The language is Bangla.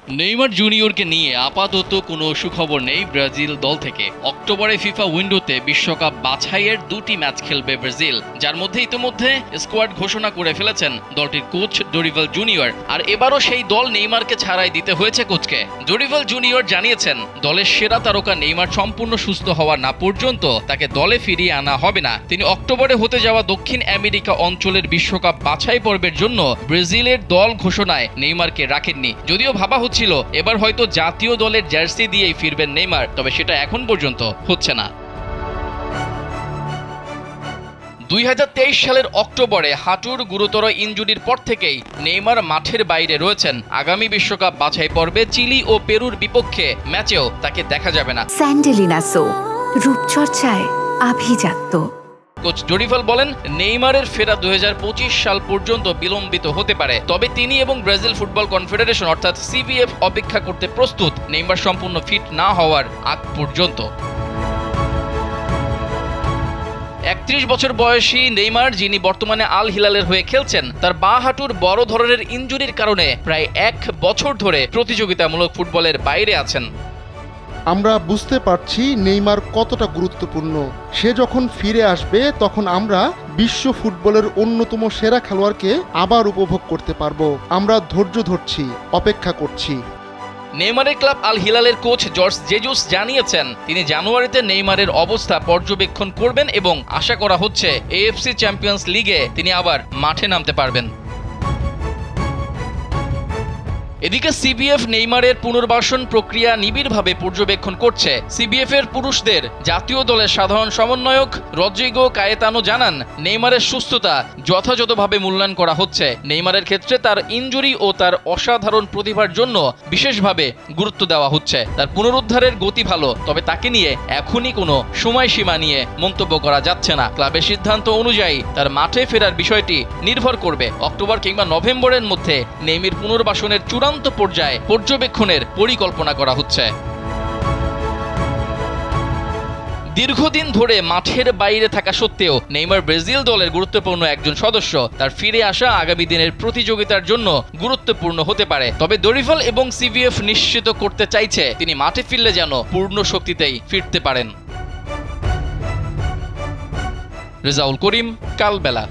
নেইমার জুনিয়রকে নিয়ে আপাতত কোনো সুখবর নেই ব্রাজিল দল থেকে। অক্টোবরে ফিফা উইন্ডোতে বিশ্বকাপ বাছাইয়ের 2টি ম্যাচ খেলবে ব্রাজিল, যার মধ্যে ইতিমধ্যে স্কোয়াড ঘোষণা করে ফেলেছেন দলটির কোচ ডোরিভাল জুনিয়র। আর এবারও সেই দল নেইমারকে ছাড়াই দিতে হয়েছে কোচকে। ডোরিভাল জুনিয়র জানিয়েছেন, দলের সেরা তারকা নেইমার সম্পূর্ণ সুস্থ হওয়া না পর্যন্ত তাকে দলে ফিরিয়ে আনা হবে না। তিনি অক্টোবরে হতে যাওয়া দক্ষিণ আমেরিকা অঞ্চলের বিশ্বকাপ বাছাই পর্বের জন্য ব্রাজিলের দল ঘোষণায় নেইমারকে রাখেননি। যদিও ভাবা হচ্ছিল এবার হয়তো জাতীয় দলের জার্সি দিয়েই ফিরবেন নেইমার, তবে সেটা এখন পর্যন্ত হচ্ছে না। 2023 সালের অক্টোবরে হাঁটুর গুরুতর ইনজুরির পর থেকেই নেইমার মাঠের বাইরে রয়েছেন। আগামী বিশ্বকাপ বাছাই পর্বে চিলি ও পেরুর বিপক্ষে ম্যাচেও তাকে দেখা যাবে না। স্যান্ডেলিনা সো, রূপচর্চায় আভিজাত্য। কোচ ডোরিভাল বলেন, নেইমারের ফেরা 2025 সাল পর্যন্ত বিলম্বিত হতে পারে, তবে তিনি এবং ব্রাজিল ফুটবল কনফেডারেশন অর্থাৎ সিবিএফ অপেক্ষা করতে প্রস্তুত নেইমার সম্পূর্ণ ফিট না হওয়ার আগ পর্যন্ত। 31 বছর বয়সী নেইমার, যিনি বর্তমানে আল হিলালের হয়ে খেলছেন, তার বাঁ হাঁটুর বড় ধরনের ইনজুরির কারণে প্রায় 1 বছর ধরে প্রতিযোগিতামূলক ফুটবলের বাইরে আছেন। আমরা বুঝতে পারছি নেইমার কতটা গুরুত্বপূর্ণ। সে যখন ফিরে আসবে তখন আমরা বিশ্ব ফুটবলের অন্যতম সেরা খেলোয়াড়কে আবার উপভোগ করতে পারবো। আমরা ধৈর্য ধরছি, অপেক্ষা করছি। নেইমারের ক্লাব আল হিলালের কোচ জর্জ জেজুস জানিয়েছেন, তিনি জানুয়ারিতে নেইমারের অবস্থা পর্যবেক্ষণ করবেন এবং আশা করা হচ্ছে এএফসি চ্যাম্পিয়ন্স লিগে তিনি আবার মাঠে নামতে পারবেন। এদিকে সিবিএফ নেইমারের পুনর্বাসন প্রক্রিয়া নিবিড়ভাবে পর্যবেক্ষণ করছে। সিবিএফ এর পুরুষদের জাতীয় দলের সাধারণ সমন্বয়ক রদ্রিগো কায়েতানো জানান, নেইমারের সুস্থতা যথাযথভাবে মূল্যায়ন করা হচ্ছে। নেইমারের ক্ষেত্রে তার ইনজুরি ও তার অসাধারণ প্রতিভার জন্য বিশেষভাবে গুরুত্ব দেওয়া হচ্ছে। তার পুনরুদ্ধারের গতি ভালো, তবে তাকে নিয়ে এখনই কোনো সময়সীমা নিয়ে মন্তব্য করা যাচ্ছে না। ক্লাবের সিদ্ধান্ত অনুযায়ী তার মাঠে ফেরার বিষয়টি নির্ভর করবে অক্টোবর কিংবা নভেম্বরের মধ্যে। নেইমার পুনর্বাসনের চূড়ান্ত পর্যায়ে পর্যবেক্ষণের পরিকল্পনা করা হচ্ছে। দীর্ঘদিন ধরে মাঠের বাইরে থাকা সত্ত্বেও নেইমার ব্রাজিল দলের গুরুত্বপূর্ণ একজন সদস্য। তার ফিরে আসা আগামী দিনের প্রতিযোগিতার জন্য গুরুত্বপূর্ণ হতে পারে, তবে ডোরিভাল এবং সিবিএফ নিশ্চিত করতে চাইছে তিনি মাঠে ফিরলে যেন পূর্ণ শক্তিতেই ফিরতে পারেন। রেজাউল করিম, কালবেলা।